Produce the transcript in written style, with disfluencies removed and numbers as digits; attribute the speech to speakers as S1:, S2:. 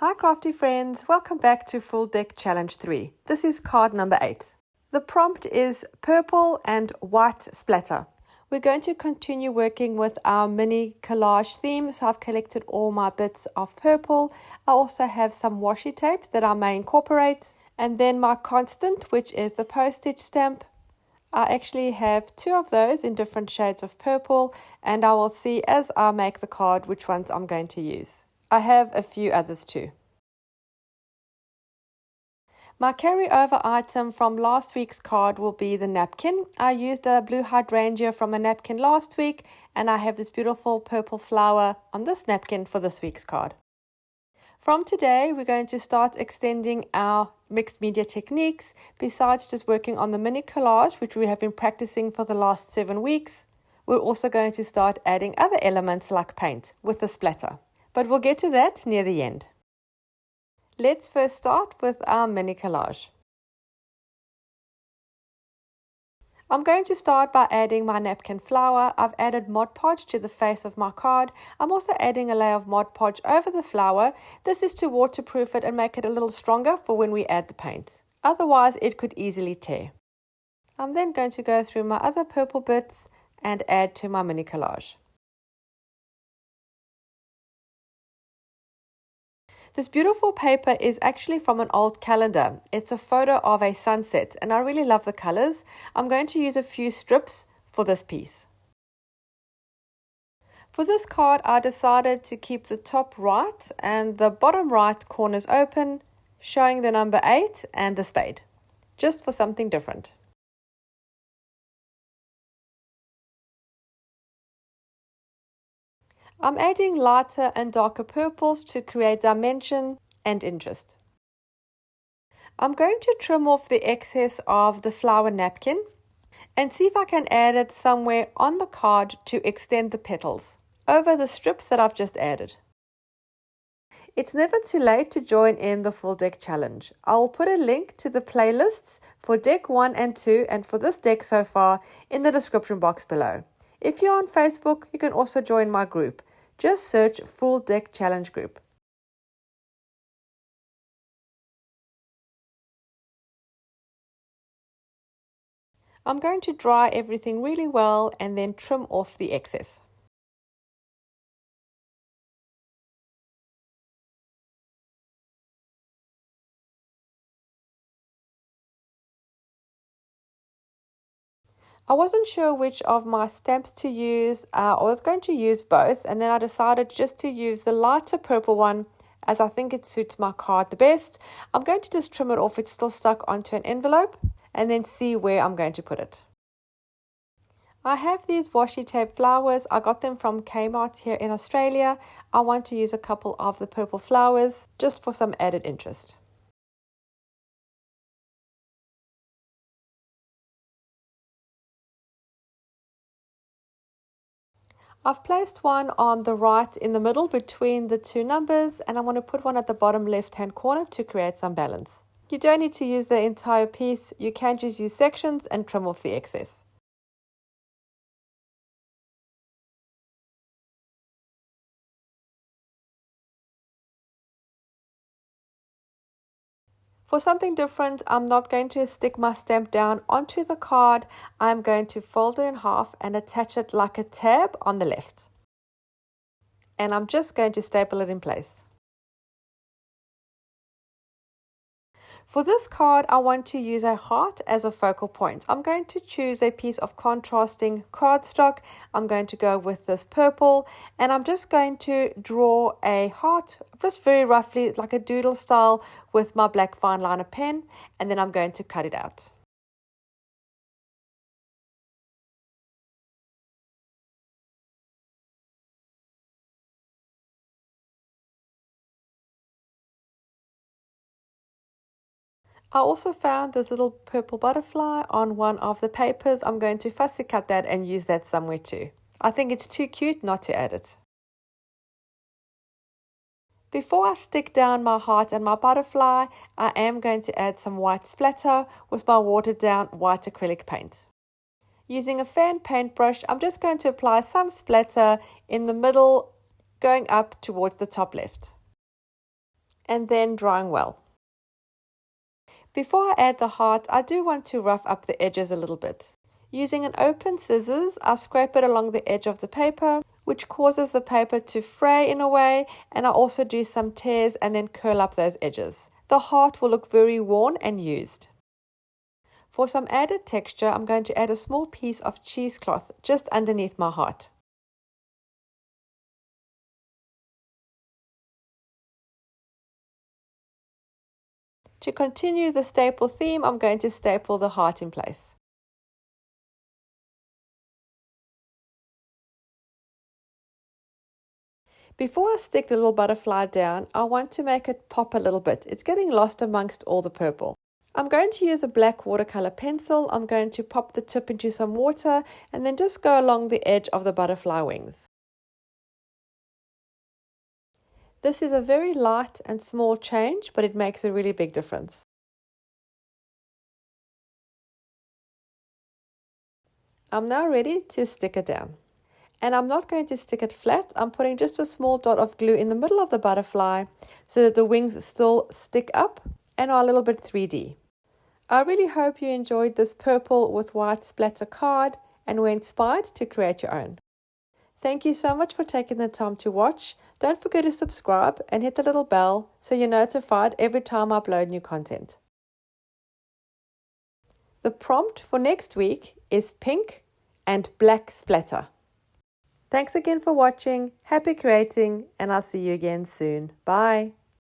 S1: Hi crafty friends, welcome back to Full Deck Challenge 3. This is card number 8. The prompt is purple and white splatter. We're going to continue working with our mini collage theme, so I've collected all my bits of purple. I also have some washi tapes that I may incorporate, and then my constant, which is the postage stamp. I actually have 2 of those in different shades of purple, and I will see as I make the card which ones I'm going to use. I have a few others too. My carryover item from last week's card will be the napkin. I used a blue hydrangea from a napkin last week, and I have this beautiful purple flower on this napkin for this week's card. From today, we're going to start extending our mixed media techniques. Besides just working on the mini collage, which we have been practicing for the last 7 weeks, we're also going to start adding other elements like paint with the splatter. But we'll get to that near the end. Let's first start with our mini collage. I'm going to start by adding my napkin flower. I've added Mod Podge to the face of my card. I'm also adding a layer of Mod Podge over the flower. This is to waterproof it and make it a little stronger for when we add the paint. Otherwise, it could easily tear. I'm then going to go through my other purple bits and add to my mini collage. This beautiful paper is actually from an old calendar. It's a photo of a sunset, and I really love the colors. I'm going to use a few strips for this piece. For this card, I decided to keep the top right and the bottom right corners open, showing the number 8 and the spade, just for something different. I'm adding lighter and darker purples to create dimension and interest. I'm going to trim off the excess of the flower napkin and see if I can add it somewhere on the card to extend the petals over the strips that I've just added. It's never too late to join in the Full Deck Challenge. I'll put a link to the playlists for Deck 1 and 2 and for this deck so far in the description box below. If you're on Facebook, you can also join my group. Just search Full Deck Challenge Group. I'm going to dry everything really well and then trim off the excess. I wasn't sure which of my stamps to use. I was going to use both, and then I decided just to use the lighter purple one as I think it suits my card the best. I'm going to just trim it off. It's still stuck onto an envelope, and then see where I'm going to put it. I have these washi tape flowers. I got them from Kmart here in Australia. I want to use a couple of the purple flowers just for some added interest. I've placed one on the right in the middle between the 2 numbers, and I want to put one at the bottom left-hand corner to create some balance. You don't need to use the entire piece. You can just use sections and trim off the excess. For something different, I'm not going to stick my stamp down onto the card. I'm going to fold it in half and attach it like a tab on the left. And I'm just going to staple it in place. For this card, I want to use a heart as a focal point. I'm going to choose a piece of contrasting cardstock. I'm going to go with this purple, and I'm just going to draw a heart, just very roughly, like a doodle style, with my black fine liner pen, and then I'm going to cut it out. I also found this little purple butterfly on one of the papers. I'm going to fussy cut that and use that somewhere too. I think it's too cute not to add it. Before I stick down my heart and my butterfly, I am going to add some white splatter with my watered down white acrylic paint. Using a fan paintbrush, I'm just going to apply some splatter in the middle, going up towards the top left. and then drying well. Before I add the heart, I do want to rough up the edges a little bit. Using an open scissors, I scrape it along the edge of the paper, which causes the paper to fray in a way, and I also do some tears and then curl up those edges. The heart will look very worn and used. For some added texture, I'm going to add a small piece of cheesecloth just underneath my heart. To continue the staple theme, I'm going to staple the heart in place. Before I stick the little butterfly down, I want to make it pop a little bit. It's getting lost amongst all the purple. I'm going to use a black watercolor pencil. I'm going to pop the tip into some water and then just go along the edge of the butterfly wings. This is a very light and small change, but it makes a really big difference. I'm now ready to stick it down. And I'm not going to stick it flat. I'm putting just a small dot of glue in the middle of the butterfly so that the wings still stick up and are a little bit 3D. I really hope you enjoyed this purple with white splatter card and were inspired to create your own. Thank you so much for taking the time to watch. Don't forget to subscribe and hit the little bell so you're notified every time I upload new content. The prompt for next week is pink and black splatter. Thanks again for watching, happy creating, and I'll see you again soon. Bye.